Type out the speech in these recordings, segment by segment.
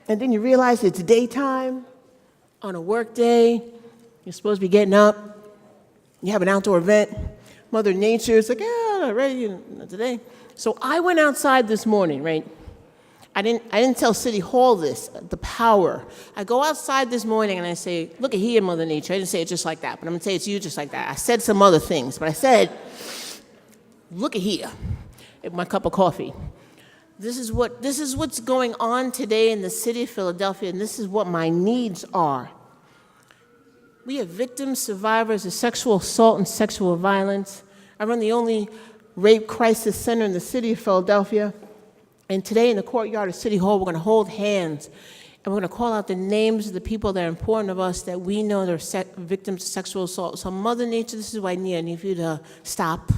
and then you realize it's daytime on a work day. You're supposed to be getting up. You have an outdoor event. Mother Nature is like, yeah, not ready today. So I went outside this morning, right? I didn't tell City Hall this, the power. I go outside this morning and I say, look at here, Mother Nature. I didn't say it just like that, but I'm gonna say it to you just like that. I said some other things, but I said, look at here, my cup of coffee. This is what's going on today in the city of Philadelphia, and this is what my needs are. We have victims, survivors of sexual assault and sexual violence. I run the only rape crisis center in the city of Philadelphia. And today in the courtyard of City Hall, we're going to hold hands, and we're going to call out the names of the people that are important to us that we know they're victims of sexual assault. So Mother Nature, this is what I need. I need for you to stop.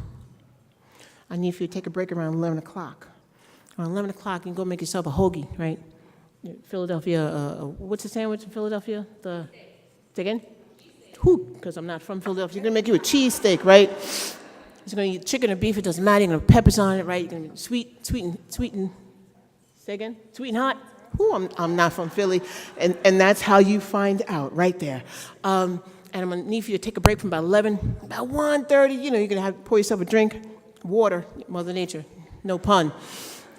I need for you to take a break around 11 o'clock. Around 11 o'clock, you can go make yourself a hoagie, right? Philadelphia, what's the sandwich in Philadelphia? Say again? Because I'm not from Philadelphia. You're going to make you a cheesesteak, right? You're going to eat chicken or beef. It doesn't matter. You're going to put peppers on it, right? You're going to sweet and, say again? Sweet and hot? I'm not from Philly. And that's how you find out, right there. And I'm going to need for you to take a break from about 11, about 1:30. You're going to pour yourself a drink, water, Mother Nature, no pun.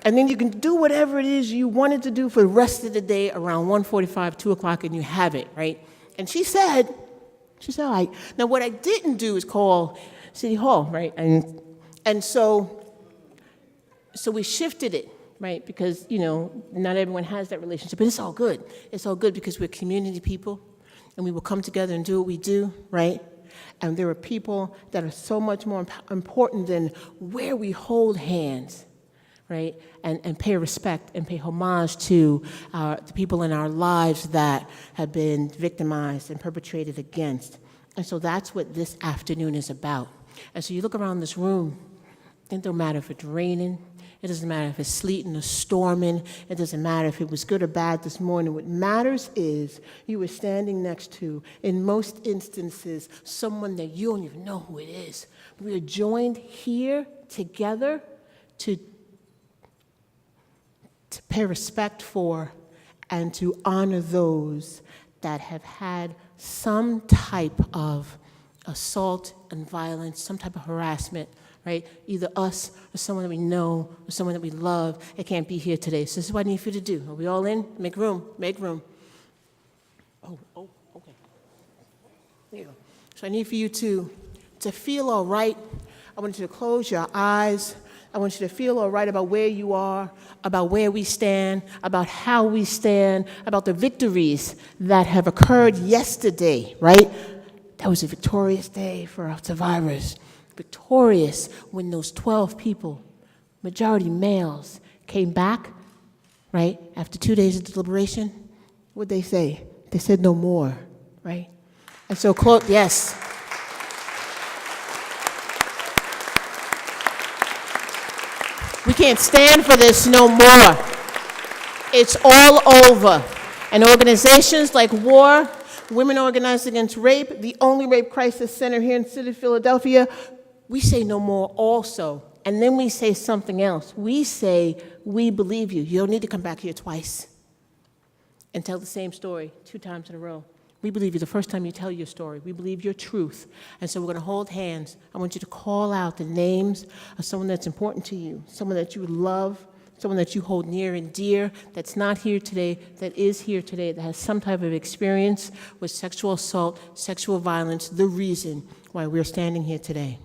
And then you can do whatever it is you wanted to do for the rest of the day around 1:45, 2 o'clock, and you have it, right? And she said, all right. Now, what I didn't do is call City Hall, right? And so we shifted it, right? Because, not everyone has that relationship. But it's all good. It's all good because we're community people, and we will come together and do what we do, right? And there are people that are so much more important than where we hold hands, right? And pay respect and pay homage to the people in our lives that have been victimized and perpetrated against. And so that's what this afternoon is about. And so you look around this room, it don't matter if it's raining, it doesn't matter if it's sleeting or storming, it doesn't matter if it was good or bad this morning. What matters is you were standing next to, in most instances, someone that you don't even know who it is. We are joined here together to pay respect for and to honor those that have had some type of assault and violence, some type of harassment, right? Either us or someone that we know or someone that we love. It can't be here today. So this is what I need for you to do. Are we all in? Make room. Make room. Oh, okay. There you go. So I need for you to feel all right. I want you to close your eyes. I want you to feel all right about where you are, about where we stand, about how we stand, about the victories that have occurred yesterday, right? That was a victorious day for our survivors. Victorious when those 12 people, majority males, came back, right? After 2 days of deliberation, what'd they say? They said no more, right? And so, yes. We can't stand for this no more. It's all over. And organizations like WAR, Women Organized Against Rape, the only rape crisis center here in the city of Philadelphia, we say no more also. And then we say something else. We say, we believe you. You don't need to come back here twice and tell the same story 2 times in a row. We believe you the first time you tell your story. We believe your truth. And so we're going to hold hands. I want you to call out the names of someone that's important to you, someone that you love, someone that you hold near and dear, that's not here today, that is here today, that has some type of experience with sexual assault, sexual violence, the reason why we're standing here today.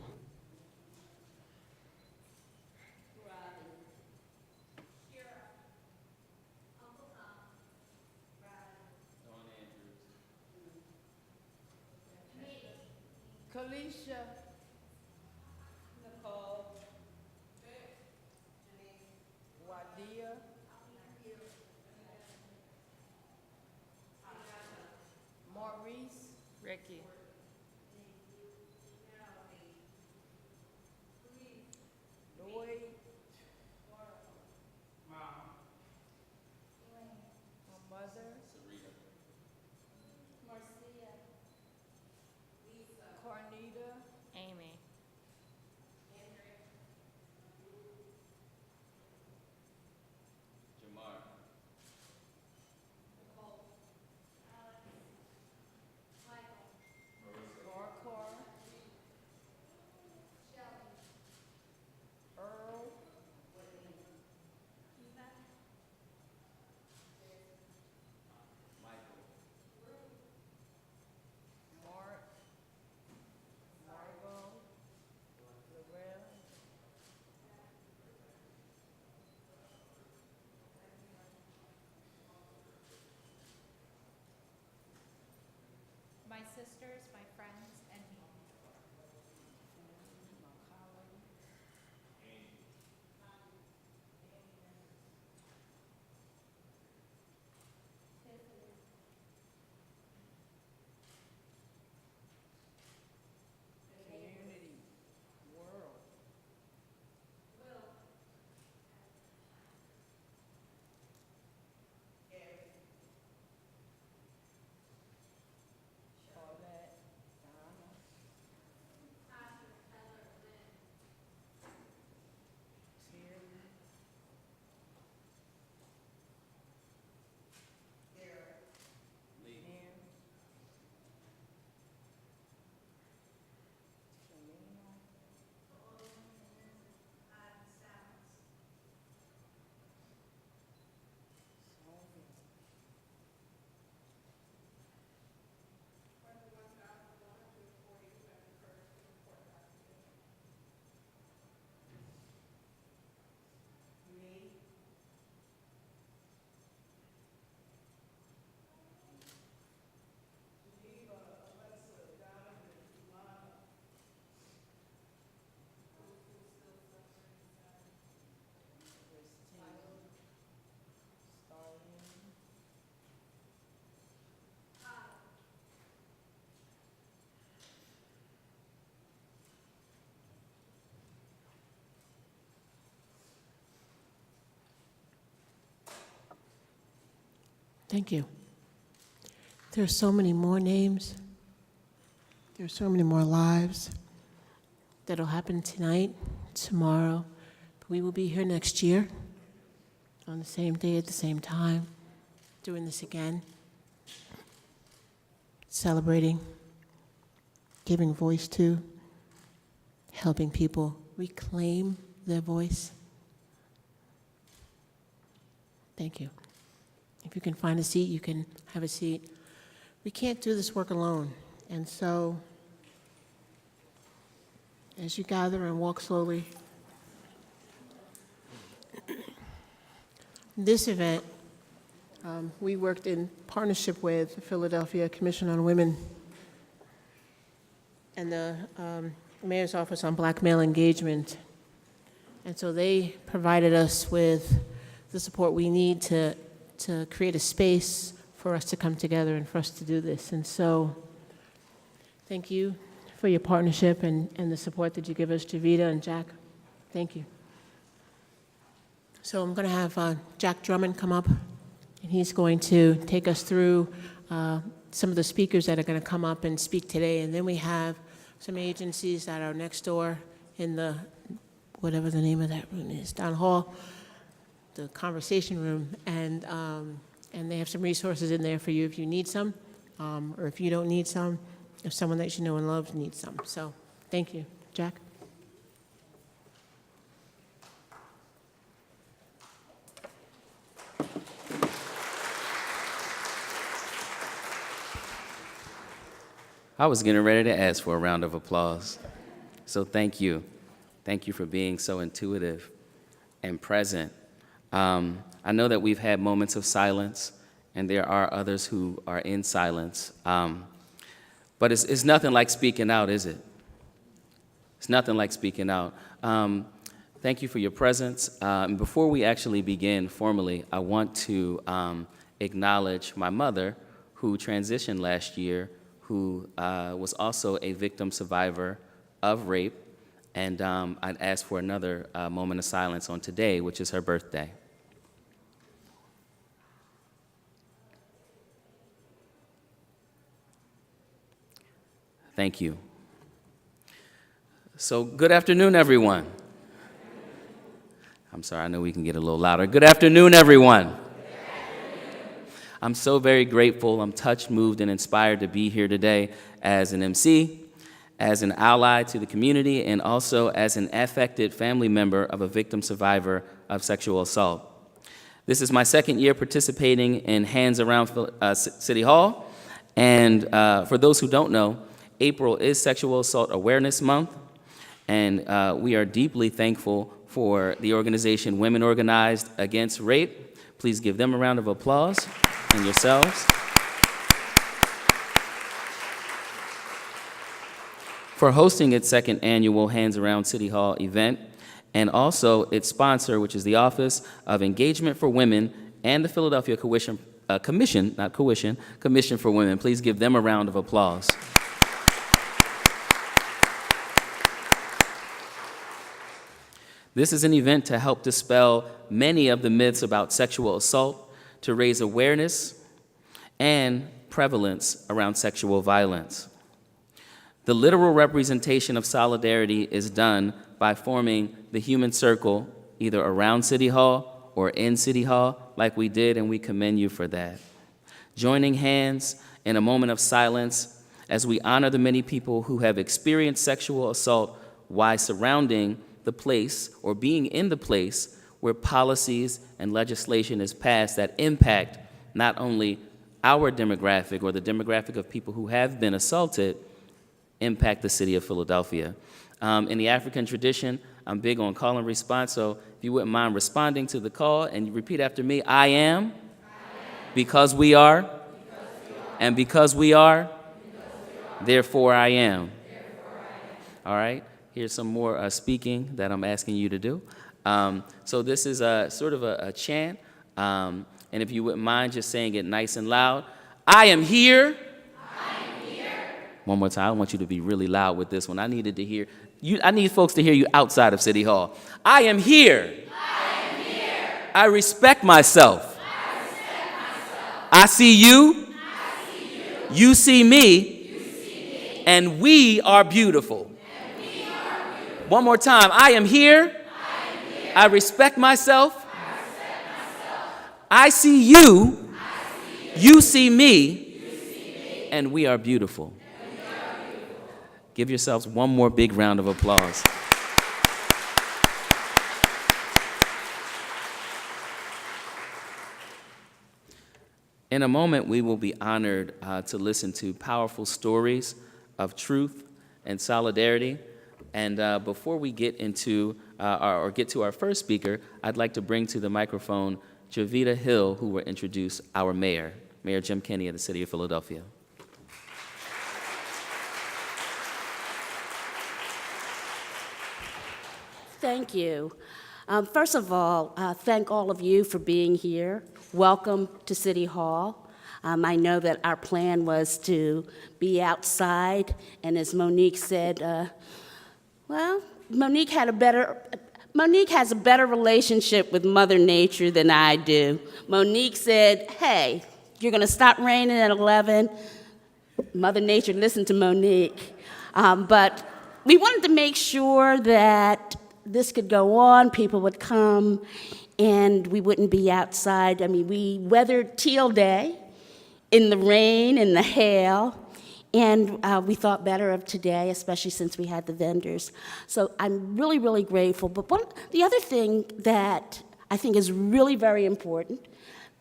Kalisha, Nicole, Wadia, Maurice, Ricky, Lloyd, my mother, Marcia, Cornita, Amy, Jamar, sisters, my friends, and me. Thank you. There are so many more names. There are so many more lives that'll happen tonight, tomorrow. But we will be here next year on the same day at the same time, doing this again, celebrating, giving voice to, helping people reclaim their voice. Thank you. If you can find a seat, you can have a seat. We can't do this work alone. And so, as you gather and walk slowly, this event, we worked in partnership with the Philadelphia Commission on Women and the Mayor's Office on Black Male Engagement. And so they provided us with the support we need to create a space for us to come together and for us to do this. And so thank you for your partnership and the support that you give us, Javita and Jack. Thank you. So I'm going to have Jack Drummond come up, and he's going to take us through some of the speakers that are going to come up and speak today. And then we have some agencies that are next door in the, whatever the name of that room is, down hall, the conversation room, and they have some resources in there for you if you need some, or if you don't need some, if someone that you know and love needs some. So thank you. Jack? I was getting ready to ask for a round of applause. So thank you. Thank you for being so intuitive and present. I know that we've had moments of silence, and there are others who are in silence. But it's nothing like speaking out, is it? It's nothing like speaking out. Thank you for your presence. And before we actually begin formally, I want to acknowledge my mother, who transitioned last year, who was also a victim survivor of rape. And I'd ask for another moment of silence on today, which is her birthday. Thank you. So good afternoon, everyone. I'm sorry, I know we can get a little louder. Good afternoon, everyone. I'm so very grateful. I'm touched, moved, and inspired to be here today as an MC, as an ally to the community, and also as an affected family member of a victim survivor of sexual assault. This is my second year participating in Hands Around City Hall, and for those who don't know, April is Sexual Assault Awareness Month, and we are deeply thankful for the organization Women Organized Against Rape. Please give them a round of applause, and yourselves. for hosting its second annual Hands Around City Hall event, and also its sponsor, which is the Office of Engagement for Women and the Philadelphia Commission for Women. Please give them a round of applause. This is an event to help dispel many of the myths about sexual assault, to raise awareness and prevalence around sexual violence. The literal representation of solidarity is done by forming the human circle either around City Hall or in City Hall, like we did, and we commend you for that. Joining hands in a moment of silence as we honor the many people who have experienced sexual assault while surrounding the place or being in the place where policies and legislation is passed that impact not only our demographic or the demographic of people who have been assaulted, impact the city of Philadelphia. In the African tradition, I'm big on call and response, so if you wouldn't mind responding to the call and you repeat after me, I am, because we are, and because we are, therefore I am. All right, here's some more speaking that I'm asking you to do. So this is sort of a chant, and if you wouldn't mind just saying it nice and loud. I am here. One more time. I want you to be really loud with this one. I needed to hear you. I need folks to hear you outside of City Hall. I am here. I am here. I respect myself. I respect myself. I see you. I see you. You see me. You see me. And we are beautiful. And we are beautiful. One more time. I am here. I am here. I respect myself. I respect myself. I see you. I see you. You see me. You see me. And we are beautiful. Give yourselves one more big round of applause. In a moment, we will be honored to listen to powerful stories of truth and solidarity. And before we get into get to our first speaker, I'd like to bring to the microphone Javita Hill, who will introduce our mayor, Mayor Jim Kenney of the City of Philadelphia. Thank you. First of all, thank all of you for being here. Welcome to City Hall. I know that our plan was to be outside, and as Monique said, Monique has a better relationship with Mother Nature than I do. Monique said, hey, you're gonna stop raining at 11. Mother Nature listened to Monique. But we wanted to make sure that this could go on, people would come, and we wouldn't be outside. I mean, we weathered Teal Day in the rain and the hail, and we thought better of today, especially since we had the vendors. So I'm really, really grateful. But the other thing that I think is really very important,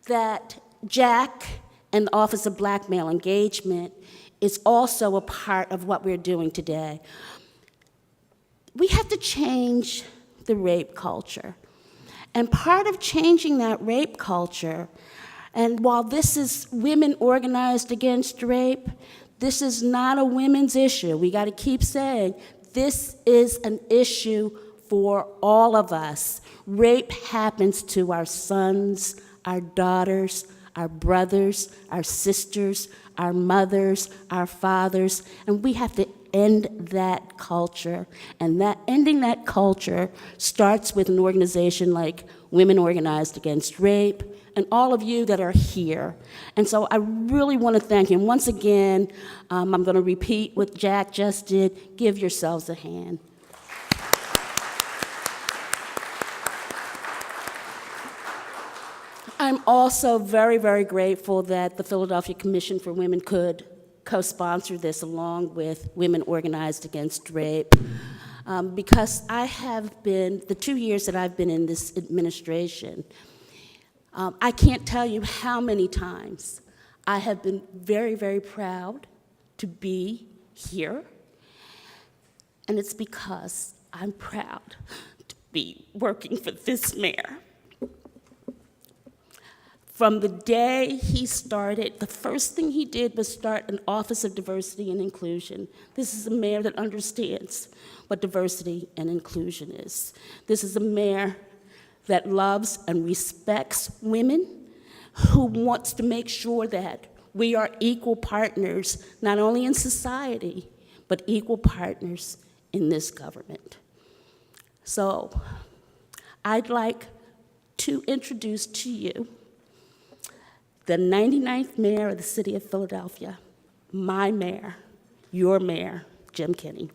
that Jack and the Office of Black Male Engagement is also a part of what we're doing today. We have to change the rape culture. And part of changing that rape culture, and while this is women organized against rape, this is not a women's issue. We got to keep saying, this is an issue for all of us. Rape happens to our sons, our daughters, our brothers, our sisters, our mothers, our fathers, and we have to end that culture. And that ending that culture starts with an organization like Women Organized Against Rape, and all of you that are here. And so I really want to thank you. And once again, I'm going to repeat what Jack just did. Give yourselves a hand. I'm also very, very grateful that the Philadelphia Commission for Women could co-sponsor this along with Women Organized Against Rape, because I have been, the 2 years that I've been in this administration, I can't tell you how many times I have been very, very proud to be here, and it's because I'm proud to be working for this mayor. From the day he started, the first thing he did was start an Office of Diversity and Inclusion. This is a mayor that understands what diversity and inclusion is. This is a mayor that loves and respects women, who wants to make sure that we are equal partners, not only in society, but equal partners in this government. So I'd like to introduce to you the 99th mayor of the city of Philadelphia, my mayor, your mayor, Jim Kenney.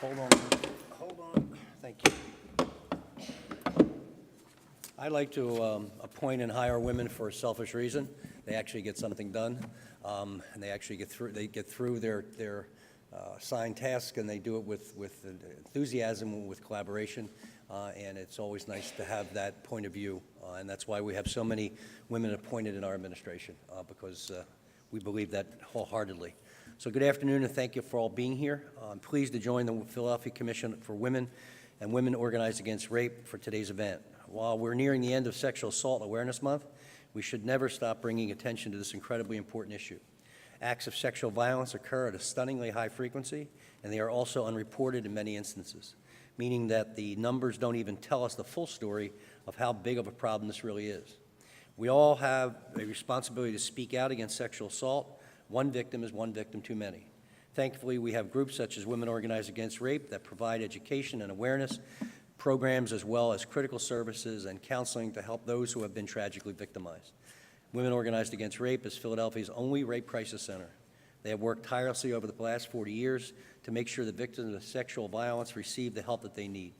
Hold on, thank you. I like to appoint and hire women for a selfish reason. They actually get something done, and they actually get through their assigned task, and they do it with enthusiasm, with collaboration, and it's always nice to have that point of view, and that's why we have so many women appointed in our administration, because we believe that wholeheartedly. So good afternoon, and thank you for all being here. I'm pleased to join the Philadelphia Commission for Women and Women Organized Against Rape for today's event. While we're nearing the end of Sexual Assault Awareness Month, we should never stop bringing attention to this incredibly important issue. Acts of sexual violence occur at a stunningly high frequency, and they are also unreported in many instances, meaning that the numbers don't even tell us the full story of how big of a problem this really is. We all have a responsibility to speak out against sexual assault. One victim is one victim too many. Thankfully, we have groups such as Women Organized Against Rape that provide education and awareness programs, as well as critical services and counseling to help those who have been tragically victimized. Women Organized Against Rape is Philadelphia's only rape crisis center. They have worked tirelessly over the last 40 years to make sure that victims of sexual violence receive the help that they need.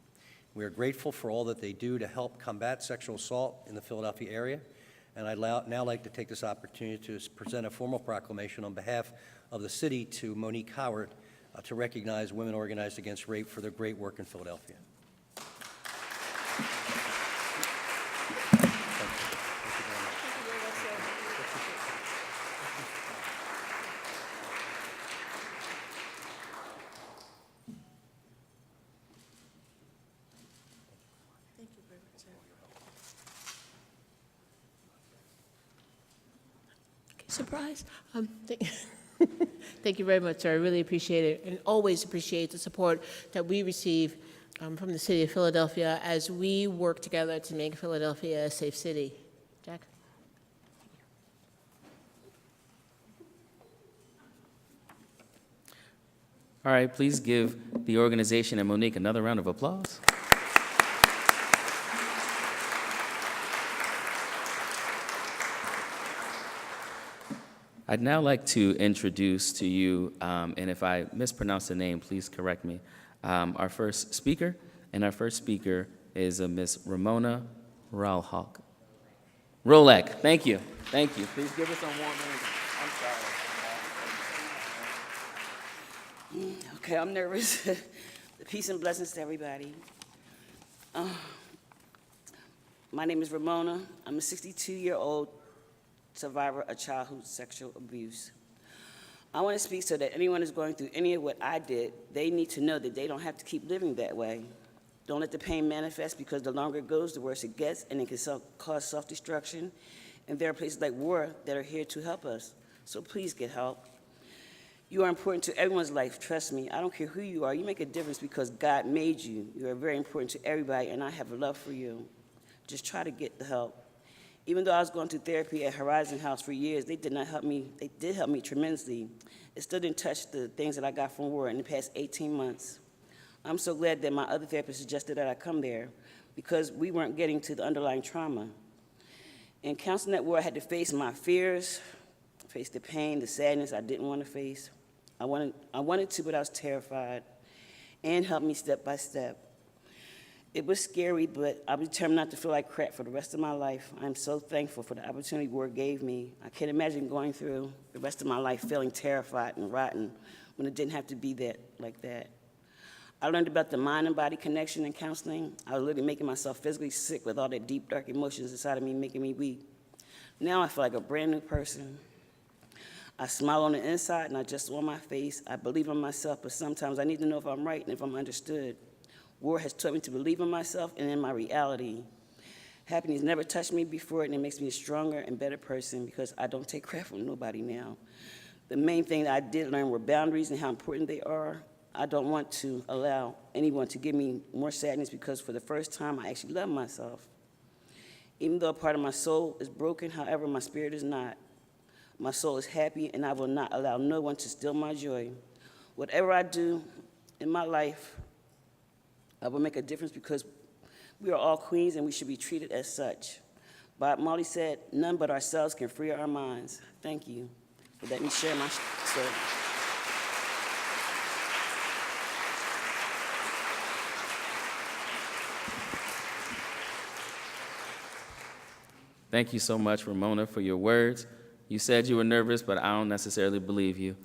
We are grateful for all that they do to help combat sexual assault in the Philadelphia area, and I'd now like to take this opportunity to present a formal proclamation on behalf of the city to Monique Howard to recognize Women Organized Against Rape for their great work in Philadelphia. Surprise. Thank you very much, sir. I really appreciate it, and always appreciate the support that we receive from the city of Philadelphia as we work together to make Philadelphia a safe city. Jack? All right, please give the organization and Monique another round of applause. I'd now like to introduce to you, and if I mispronounce the name, please correct me, our first speaker. And our first speaker is Ms. Ramona Rolek. Thank you. Thank you. Please give us some warm hands. I'm sorry. Okay, I'm nervous. Peace and blessings to everybody. My name is Ramona. I'm a 62-year-old survivor of childhood sexual abuse. I want to speak so that anyone who's going through any of what I did, they need to know that they don't have to keep living that way. Don't let the pain manifest, because the longer it goes, the worse it gets, and it can cause self-destruction. And there are places like WAR that are here to help us. So please get help. You are important to everyone's life, trust me. I don't care who you are. You make a difference because God made you. You are very important to everybody, and I have a love for you. Just try to get the help. Even though I was going through therapy at Horizon House for years, they did not help me. They did help me tremendously. It still didn't touch the things that I got from WAR in the past 18 months. I'm so glad that my other therapist suggested that I come there, because we weren't getting to the underlying trauma. In counseling at WAR, I had to face my fears, face the pain, the sadness I didn't want to face. I wanted to, but I was terrified, and helped me step by step. It was scary, but I'm determined not to feel like crap for the rest of my life. I'm so thankful for the opportunity WAR gave me. I can't imagine going through the rest of my life feeling terrified and rotten when it didn't have to be like that. I learned about the mind and body connection in counseling. I was literally making myself physically sick with all the deep, dark emotions inside of me, making me weak. Now I feel like a brand new person. I smile on the inside and I just on my face. I believe in myself, but sometimes I need to know if I'm right and if I'm understood. War has taught me to believe in myself and in my reality. Happiness never touched me before, and it makes me a stronger and better person because I don't take crap from nobody now. The main thing that I did learn were boundaries and how important they are. I don't want to allow anyone to give me more sadness because for the first time, I actually love myself. Even though a part of my soul is broken, however, my spirit is not. My soul is happy, and I will not allow no one to steal my joy. Whatever I do in my life, I will make a difference because we are all queens and we should be treated as such. Bob Marley said, none but ourselves can free our minds. Thank you for letting me share my story. Thank you so much, Ramona, for your words. You said you were nervous, but I don't necessarily believe you.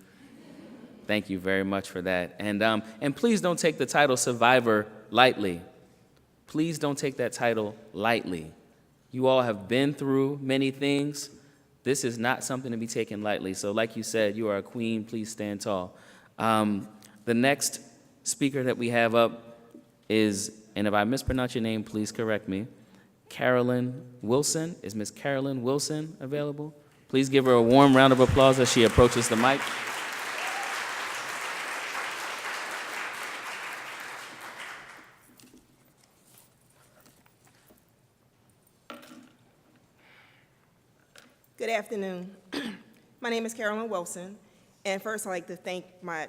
Thank you very much for that. And please don't take the title Survivor lightly. Please don't take that title lightly. You all have been through many things. This is not something to be taken lightly. So like you said, you are a queen. Please stand tall. The next speaker that we have up is, and if I mispronounce your name, please correct me, Carolyn Wilson. Is Miss Carolyn Wilson available? Please give her a warm round of applause as she approaches the mic. Good afternoon. My name is Carolyn Wilson, and first I'd like to thank my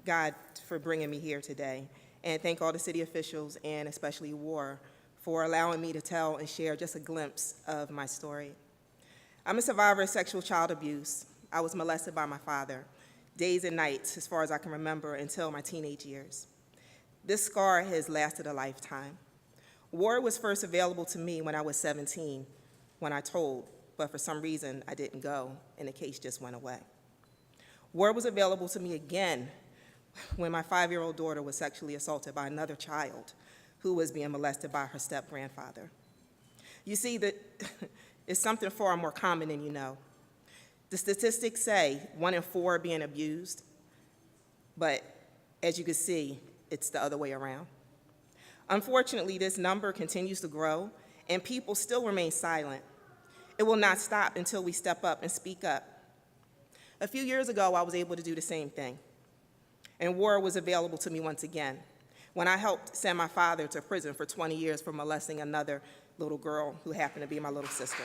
God for bringing me here today, and thank all the city officials and especially WAR for allowing me to tell and share just a glimpse of my story. I'm a survivor of sexual child abuse. I was molested by my father, days and nights, as far as I can remember, until my teenage years. This scar has lasted a lifetime. WAR was first available to me when I was 17, when I told, but for some reason I didn't go, and the case just went away. WAR was available to me again when my 5-year-old daughter was sexually assaulted by another child who was being molested by her step-grandfather. You see, that it's something far more common than you know. The statistics say 1 in 4 are being abused, but as you can see, it's the other way around. Unfortunately, this number continues to grow, and people still remain silent. It will not stop until we step up and speak up. A few years ago, I was able to do the same thing, and WAR was available to me once again when I helped send my father to prison for 20 years for molesting another little girl who happened to be my little sister.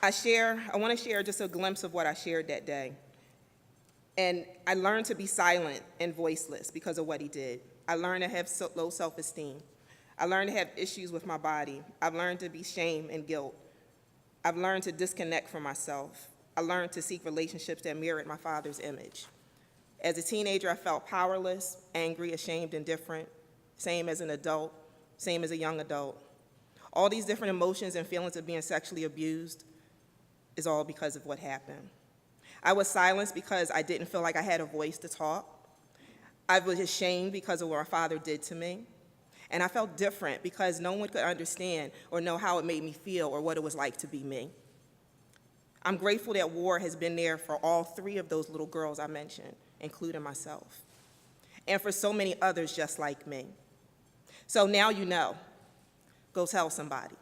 I want to share just a glimpse of what I shared that day. And I learned to be silent and voiceless because of what he did. I learned to have low self-esteem. I learned to have issues with my body. I've learned to be shame and guilt. I've learned to disconnect from myself. I learned to seek relationships that mirrored my father's image. As a teenager, I felt powerless, angry, ashamed, indifferent, same as an adult, same as a young adult. All these different emotions and feelings of being sexually abused is all because of what happened. I was silenced because I didn't feel like I had a voice to talk. I was ashamed because of what my father did to me. And I felt different because no one could understand or know how it made me feel or what it was like to be me. I'm grateful that WAR has been there for all 3 of those little girls I mentioned, including myself, and for so many others just like me. So now you know. Go tell somebody.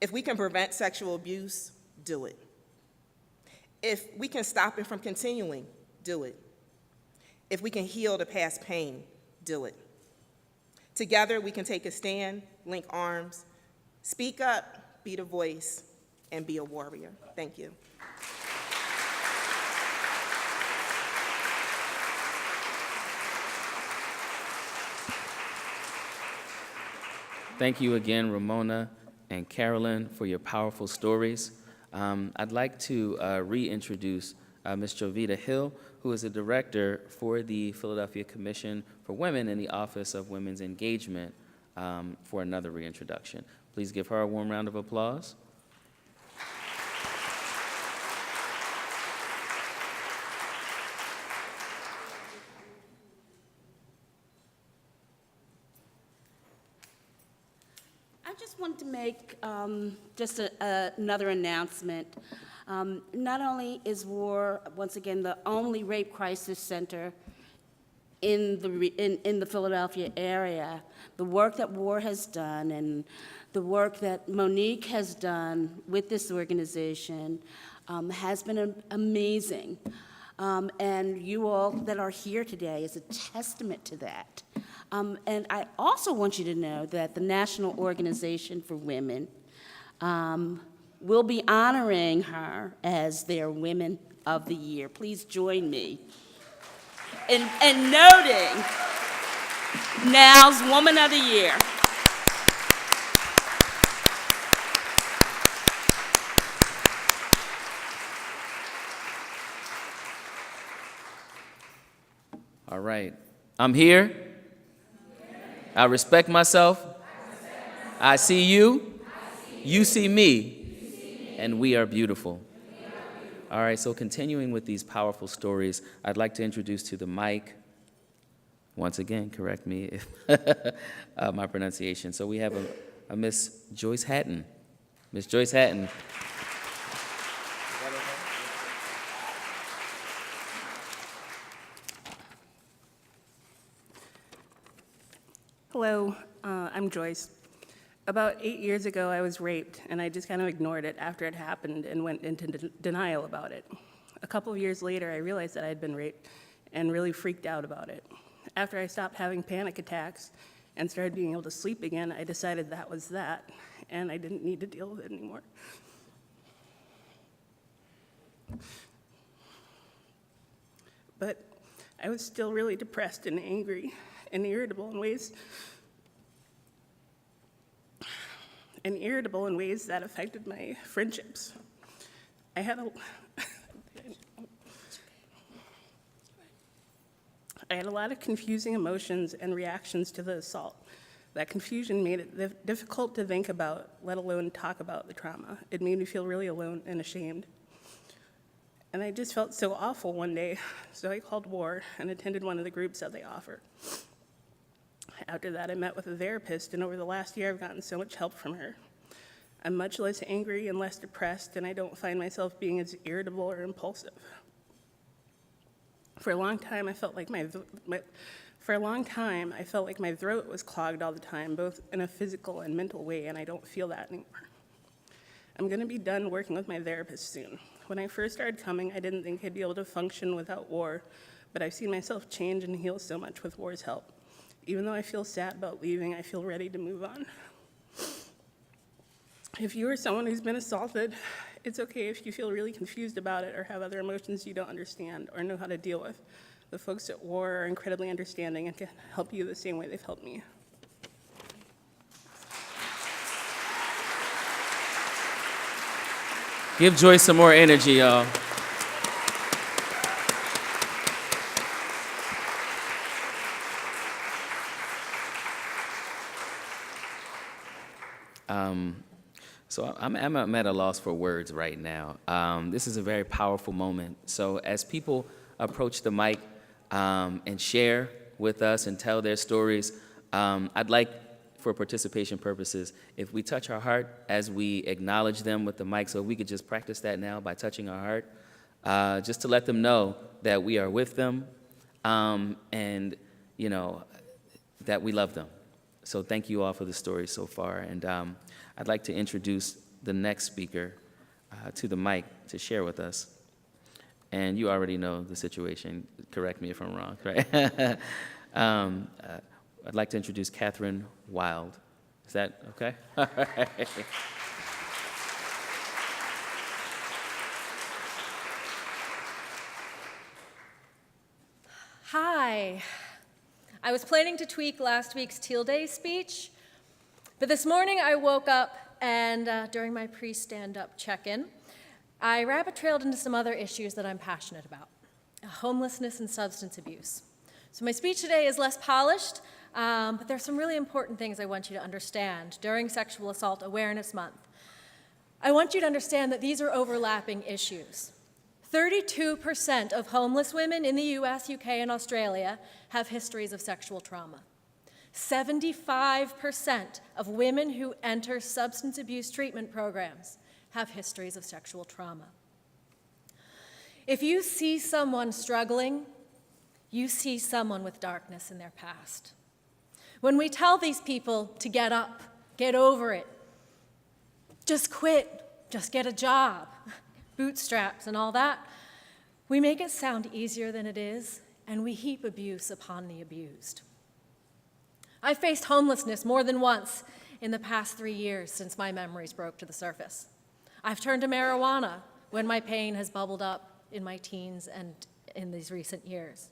If we can prevent sexual abuse, do it. If we can stop it from continuing, do it. If we can heal the past pain, do it. Together, we can take a stand, link arms, speak up, be the voice, and be a warrior. Thank you. Thank you again, Ramona and Carolyn, for your powerful stories. I'd like to reintroduce Ms. Jovita Hill, who is a director for the Philadelphia Commission for Women in the Office of Women's Engagement, for another reintroduction. Please give her a warm round of applause. I just just wanted to make just another announcement. Not only is WAR, once again, the only rape crisis center in the Philadelphia area, the work that WAR has done and the work that Monique has done with this organization has been amazing. And you all that are here today is a testament to that. And I also want you to know that the National Organization for Women will be honoring her as their Women of the Year. Please join me in noting NOW's Woman of the Year. All right. I'm here. I respect myself. I see you. You see me. And we are beautiful. All right, so continuing with these powerful stories, I'd like to introduce to the mic, once again, correct me if my pronunciation. So we have a Miss Joyce Hatton. Miss Joyce Hatton. Hello, I'm Joyce. About 8 years ago, I was raped, and I just kind of ignored it after it happened and went into denial about it. A couple of years later, I realized that I had been raped and really freaked out about it. After I stopped having panic attacks and started being able to sleep again, I decided that was that, and I didn't need to deal with it anymore. But I was still really depressed and angry and irritable in ways that affected my friendships. I had a lot of confusing emotions and reactions to the assault. That confusion made it difficult to think about, let alone talk about the trauma. It made me feel really alone and ashamed. And I just felt so awful one day, so I called WAR and attended one of the groups that they offer. After that, I met with a therapist, and over the last year, I've gotten so much help from her. I'm much less angry and less depressed, and I don't find myself being as irritable or impulsive. For a long time, I felt like my throat was clogged all the time, both in a physical and mental way, and I don't feel that anymore. I'm going to be done working with my therapist soon. When I first started coming, I didn't think I'd be able to function without WAR, but I've seen myself change and heal so much with WAR's help. Even though I feel sad about leaving, I feel ready to move on. If you are someone who's been assaulted, it's okay if you feel really confused about it or have other emotions you don't understand or know how to deal with. The folks at WAR are incredibly understanding and can help you the same way they've helped me. Give Joyce some more energy, y'all. So I'm at a loss for words right now. This is a very powerful moment. So as people approach the mic and share with us and tell their stories, I'd like, for participation purposes, if we touch our heart as we acknowledge them with the mic, so we could just practice that now by touching our heart, just to let them know that we are with them and, you know, that we love them. So thank you all for the stories so far. And I'd like to introduce the next speaker to the mic to share with us. And you already know the situation. Correct me if I'm wrong, right? I'd like to introduce Catherine Wild. Is that okay? All right. Hi. I was planning to tweak last week's Teal Day speech, but this morning I woke up and during my pre-stand-up check-in, I rabbit-trailed into some other issues that I'm passionate about, homelessness and substance abuse. So my speech today is less polished, but there's some really important things I want you to understand during Sexual Assault Awareness Month. I want you to understand that these are overlapping issues. 32% of homeless women in the US, UK, and Australia have histories of sexual trauma. 75% of women who enter substance abuse treatment programs have histories of sexual trauma. If you see someone struggling, you see someone with darkness in their past. When we tell these people to get up, get over it, just quit, just get a job, bootstraps and all that, we make it sound easier than it is, and we heap abuse upon the abused. I've faced homelessness more than once in the past 3 years since my memories broke to the surface. I've turned to marijuana when my pain has bubbled up in my teens and in these recent years.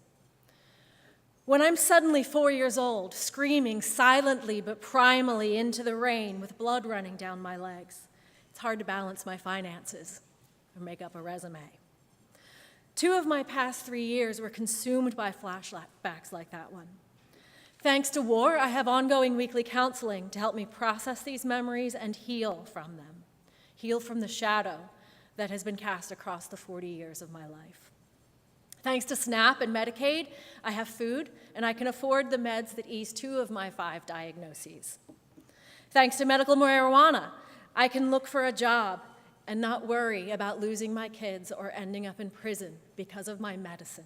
When I'm suddenly 4 years old, screaming silently but primally into the rain with blood running down my legs, it's hard to balance my finances or make up a resume. 2 of my past 3 years were consumed by flashbacks like that one. Thanks to WAR, I have ongoing weekly counseling to help me process these memories and heal from them, heal from the shadow that has been cast across the 40 years of my life. Thanks to SNAP and Medicaid, I have food, and I can afford the meds that ease 2 of my 5 diagnoses. Thanks to medical marijuana, I can look for a job and not worry about losing my kids or ending up in prison because of my medicine.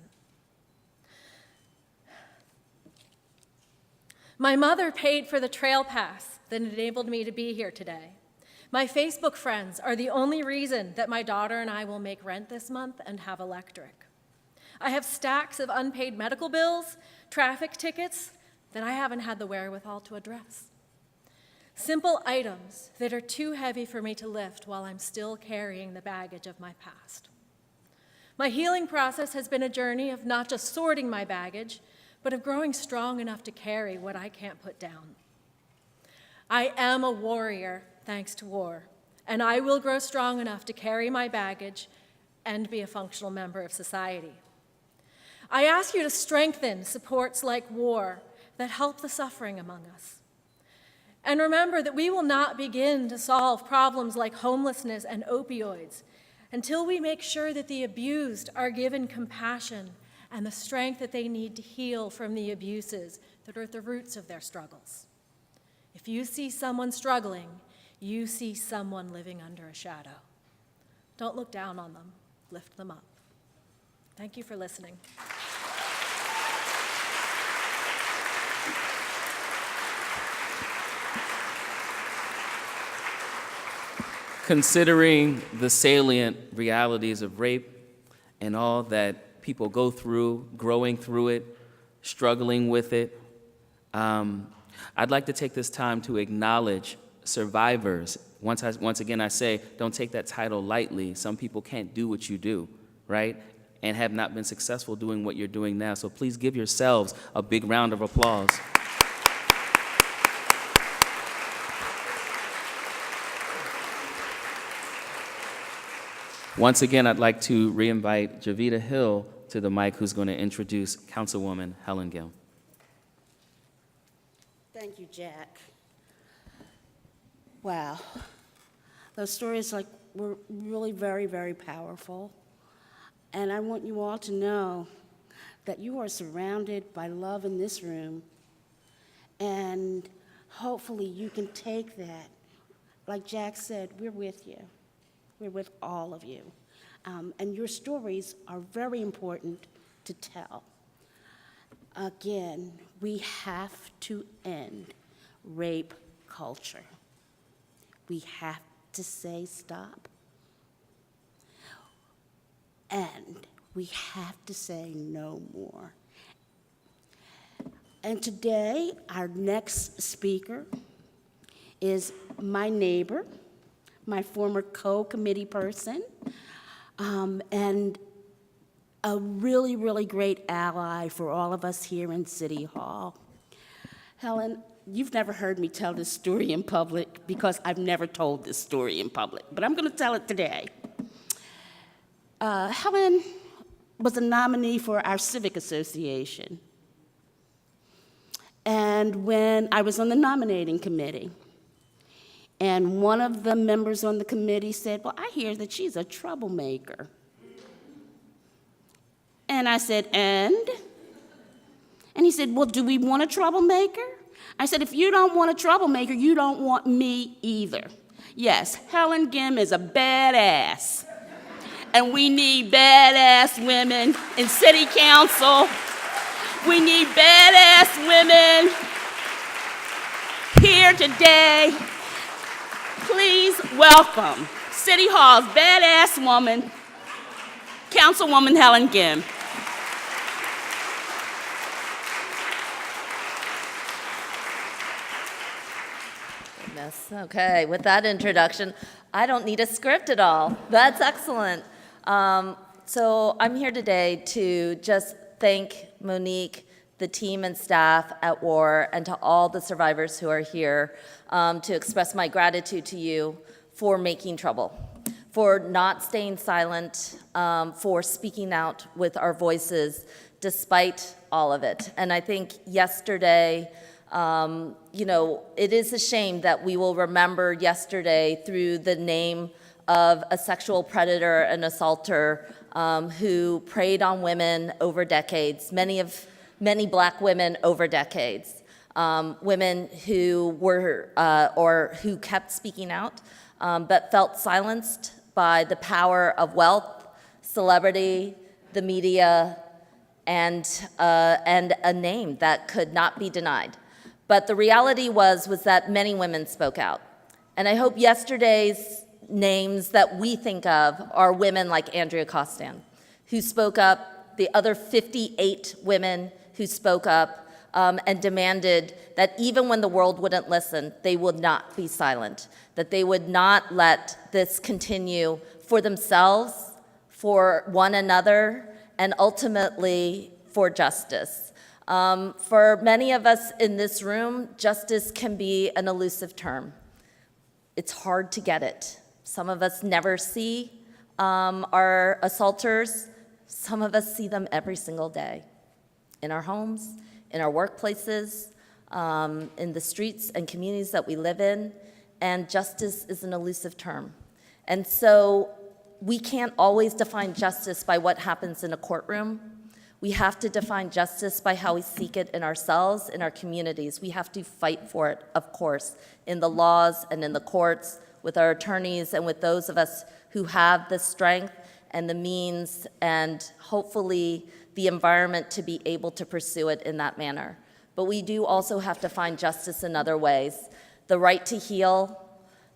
My mother paid for the trail pass that enabled me to be here today. My Facebook friends are the only reason that my daughter and I will make rent this month and have electric. I have stacks of unpaid medical bills, traffic tickets that I haven't had the wherewithal to address. Simple items that are too heavy for me to lift while I'm still carrying the baggage of my past. My healing process has been a journey of not just sorting my baggage, but of growing strong enough to carry what I can't put down. I am a warrior thanks to WAR, and I will grow strong enough to carry my baggage and be a functional member of society. I ask you to strengthen supports like WAR that help the suffering among us. And remember that we will not begin to solve problems like homelessness and opioids until we make sure that the abused are given compassion and the strength that they need to heal from the abuses that are at the roots of their struggles. If you see someone struggling, you see someone living under a shadow. Don't look down on them, lift them up. Thank you for listening. Considering the salient realities of rape and all that people go through, growing through it, struggling with it, I'd like to take this time to acknowledge survivors. Once again, I say, don't take that title lightly. Some people can't do what you do, right? And have not been successful doing what you're doing now. So please give yourselves a big round of applause. Once again, I'd like to re-invite Javita Hill to the mic, who's going to introduce Councilwoman Helen Gill. Thank you, Jack. Wow. Those stories were really very, very powerful. And I want you all to know that you are surrounded by love in this room. And hopefully you can take that. Like Jack said, we're with you. We're with all of you. And your stories are very important to tell. Again, we have to end rape culture. We have to say stop. And we have to say no more. And today, our next speaker is my neighbor, my former co-committee person, and a really, really great ally for all of us here in City Hall. Helen, you've never heard me tell this story in public because I've never told this story in public, but I'm going to tell it today. Helen was a nominee for our civic association. And when I was on the nominating committee, and one of the members on the committee said, well, I hear that she's a troublemaker. And I said, and? And he said, well, do we want a troublemaker? I said, if you don't want a troublemaker, you don't want me either. Yes, Helen Gim is a badass. And we need badass women in city council. We need badass women here today. Please welcome City Hall's badass woman, Councilwoman Helen Gim. Goodness. Okay, with that introduction, I don't need a script at all. That's excellent. So I'm here today to just thank Monique, the team and staff at WAR, and to all the survivors who are here to express my gratitude to you for making trouble, for not staying silent, for speaking out with our voices despite all of it. And I think yesterday, it is a shame that we will remember yesterday through the name of a sexual predator and assaulter who preyed on women over decades, many black women over decades, women who were or who kept speaking out, but felt silenced by the power of wealth, celebrity, the media, and a name that could not be denied. But the reality was that many women spoke out. And I hope yesterday's names that we think of are women like Andrea Costan, who spoke up, the other 58 women who spoke up and demanded that even when the world wouldn't listen, they would not be silent, that they would not let this continue for themselves, for one another, and ultimately for justice. For many of us in this room, justice can be an elusive term. It's hard to get it. Some of us never see our assaulters. Some of us see them every single day in our homes, in our workplaces, in the streets and communities that we live in, and justice is an elusive term. And so we can't always define justice by what happens in a courtroom. We have to define justice by how we seek it in ourselves, in our communities. We have to fight for it, of course, in the laws and in the courts, with our attorneys and with those of us who have the strength and the means and hopefully the environment to be able to pursue it in that manner. But we do also have to find justice in other ways. The right to heal,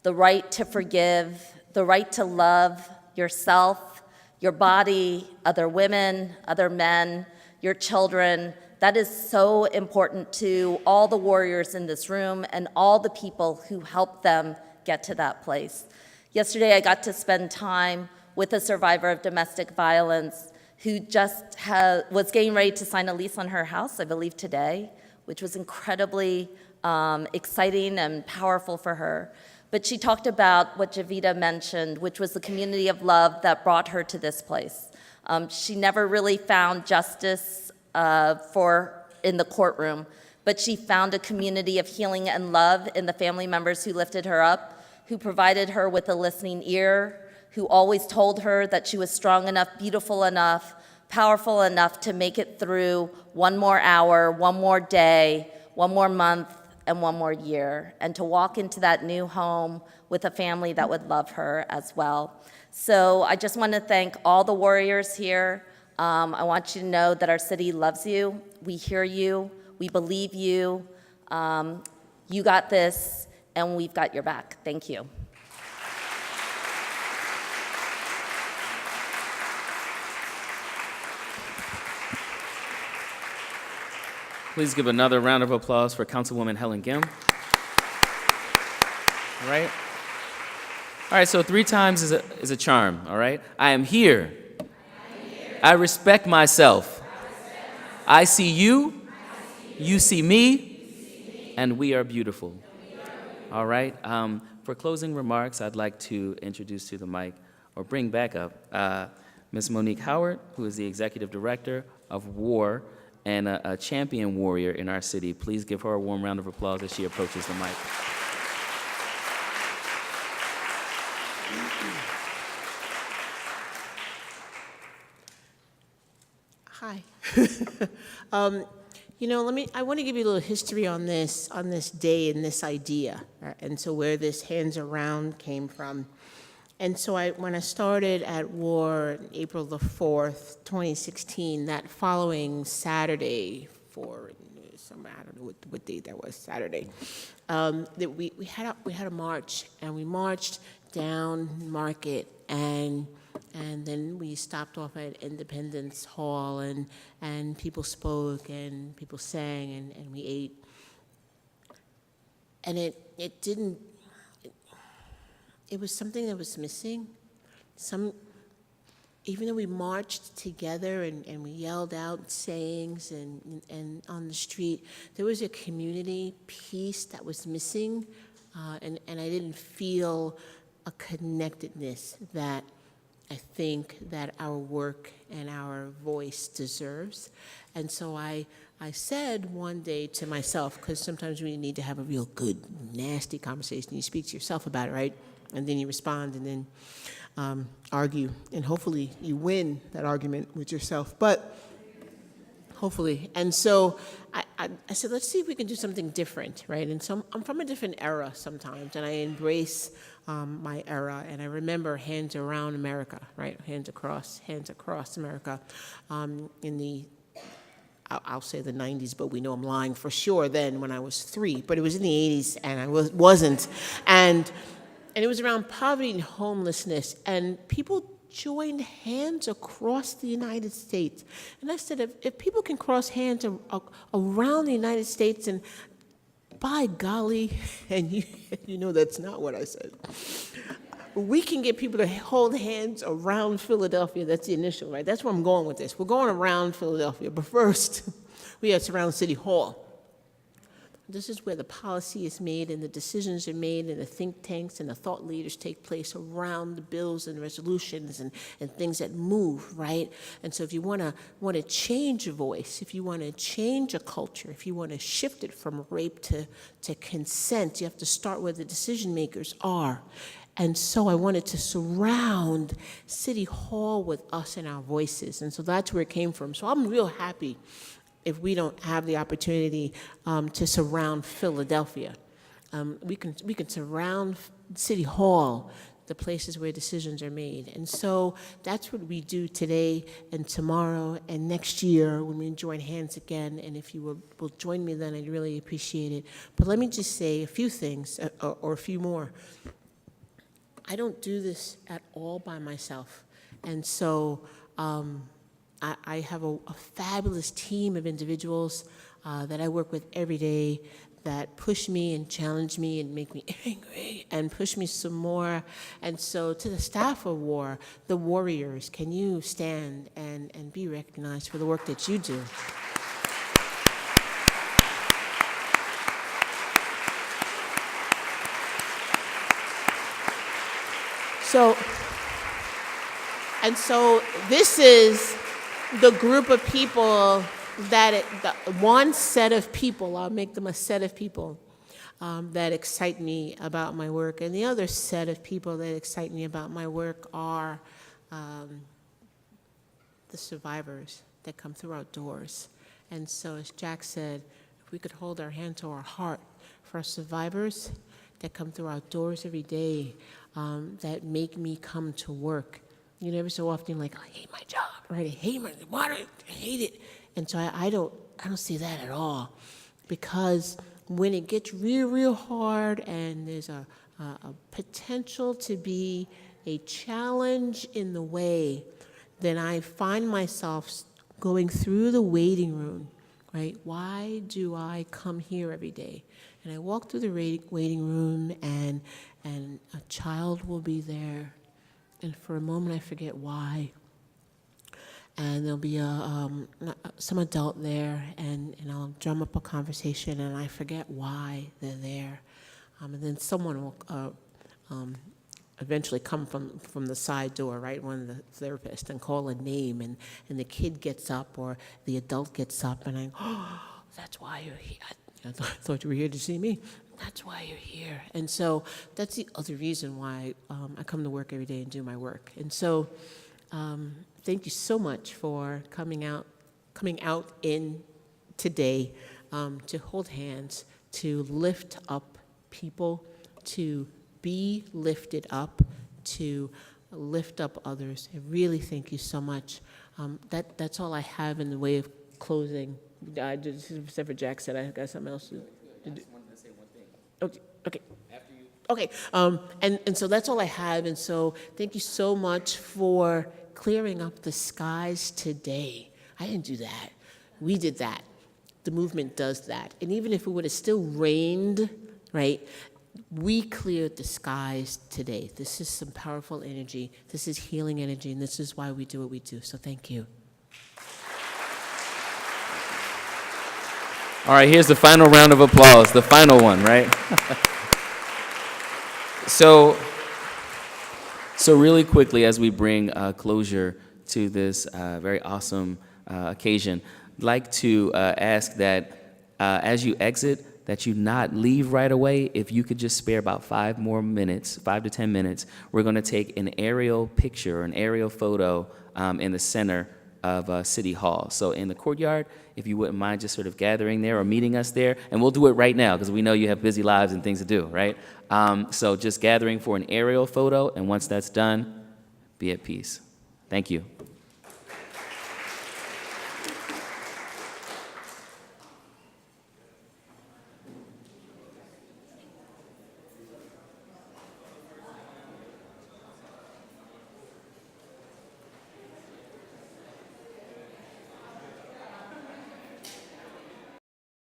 the right to forgive, the right to love yourself, your body, other women, other men, your children. That is so important to all the warriors in this room and all the people who helped them get to that place. Yesterday, I got to spend time with a survivor of domestic violence who just was getting ready to sign a lease on her house, I believe today, which was incredibly exciting and powerful for her. But she talked about what Javita mentioned, which was the community of love that brought her to this place. She never really found justice in the courtroom, but she found a community of healing and love in the family members who lifted her up, who provided her with a listening ear, who always told her that she was strong enough, beautiful enough, powerful enough to make it through one more hour, one more day, one more month, and one more year, and to walk into that new home with a family that would love her as well. So I just want to thank all the warriors here. I want you to know that our city loves you. We hear you. We believe you. You got this, and we've got your back. Thank you. Please give another round of applause for Councilwoman Helen Gim. All right? All right, so 3 times is a charm, all right? I am here. I respect myself. I see you. You see me. And we are beautiful. All right? For closing remarks, I'd like to introduce to the mic, or bring back up, Ms. Monique Howard, who is the Executive Director of WAR, and a champion warrior in our city. Please give her a warm round of applause as she approaches the mic. Hi. I want to give you a little history on this day and this idea, and so where this Hands Around came from. And so when I started at WAR April the 4th, 2016, that following Saturday I don't know what date that was, Saturday, that we had a march, and we marched down Market, and then we stopped off at Independence Hall, and people spoke, and people sang, and we ate. And it was something that was missing. Even though we marched together and we yelled out sayings and on the street, there was a community piece that was missing, and I didn't feel a connectedness that I think that our work and our voice deserves. And so I said one day to myself, because sometimes we need to have a real good, nasty conversation. You speak to yourself about it, right? And then you respond, and then argue, and hopefully you win that argument with yourself, but hopefully. And so I said, let's see if we can do something different, right? And so I'm from a different era sometimes, and I embrace my era, and I remember Hands Around America, right? Hands across America, in the, I'll say the 90s, but we know I'm lying for sure then when I was 3, but it was in the 80s, and I wasn't. And it was around poverty and homelessness, and people joined hands across the United States. And I said, if people can cross hands around the United States, and by golly, and you know that's not what I said, we can get people to hold hands around Philadelphia. That's the initial, right? That's where I'm going with this. We're going around Philadelphia, but first, we have to surround City Hall. This is where the policy is made and the decisions are made and the think tanks and the thought leaders take place around the bills and resolutions and things that move, right? And so if you want to change a voice, if you want to change a culture, if you want to shift it from rape to consent, you have to start where the decision makers are. And so I wanted to surround City Hall with us and our voices. And so that's where it came from. So I'm real happy if we don't have the opportunity to surround Philadelphia. We can surround City Hall, the places where decisions are made. And so that's what we do today and tomorrow and next year when we join hands again. And if you will join me then, I'd really appreciate it. But let me just say a few things, or a few more. I don't do this at all by myself. And so I have a fabulous team of individuals that I work with every day that push me and challenge me and make me angry and push me some more. And so to the staff of WAR, the warriors, can you stand and be recognized for the work that you do? So this is the group of people one set of people, I'll make them a set of people that excite me about my work. And the other set of people that excite me about my work are the survivors that come through our doors. And so as Jack said, if we could hold our hand to our heart for our survivors that come through our doors every day, that make me come to work. You know, every so often, like, I hate my job, right? I hate I hate it. And so I don't see that at all. Because when it gets real, real hard and there's a potential to be a challenge in the way, then I find myself going through the waiting room, right? Why do I come here every day? And I walk through the waiting room and a child will be there. And for a moment, I forget why. And there'll be some adult there, and I'll drum up a conversation, and I forget why they're there. And then someone will eventually come from the side door, right, one of the therapists, and call a name, and the kid gets up or the adult gets up, and I go, oh, that's why you're here. I thought you were here to see me. That's why you're here. And so that's the other reason why I come to work every day and do my work. And so thank you so much for coming out in today to hold hands, to lift up people, to be lifted up, to lift up others. I really thank you so much. That's all I have in the way of closing. Except for Jack said I got something else to do. I just wanted to say one thing. Okay. After you. Okay, and so that's all I have, and so thank you so much for clearing up the skies today. I didn't do that. We did that. The movement does that. And even if it would have still rained, right, we cleared the skies today. This is some powerful energy. This is healing energy, and this is why we do what we do. So thank you. All right, here's the final round of applause, the final one, right? So really quickly, as we bring closure to this very awesome occasion, I'd like to ask that as you exit, that you not leave right away. If you could just spare about 5 to 10 minutes, we're going to take an aerial picture, an aerial photo in the center of City Hall. So in the courtyard, if you wouldn't mind just sort of gathering there or meeting us there, and we'll do it right now because we know you have busy lives and things to do, right? So just gathering for an aerial photo, and once that's done, be at peace. Thank you.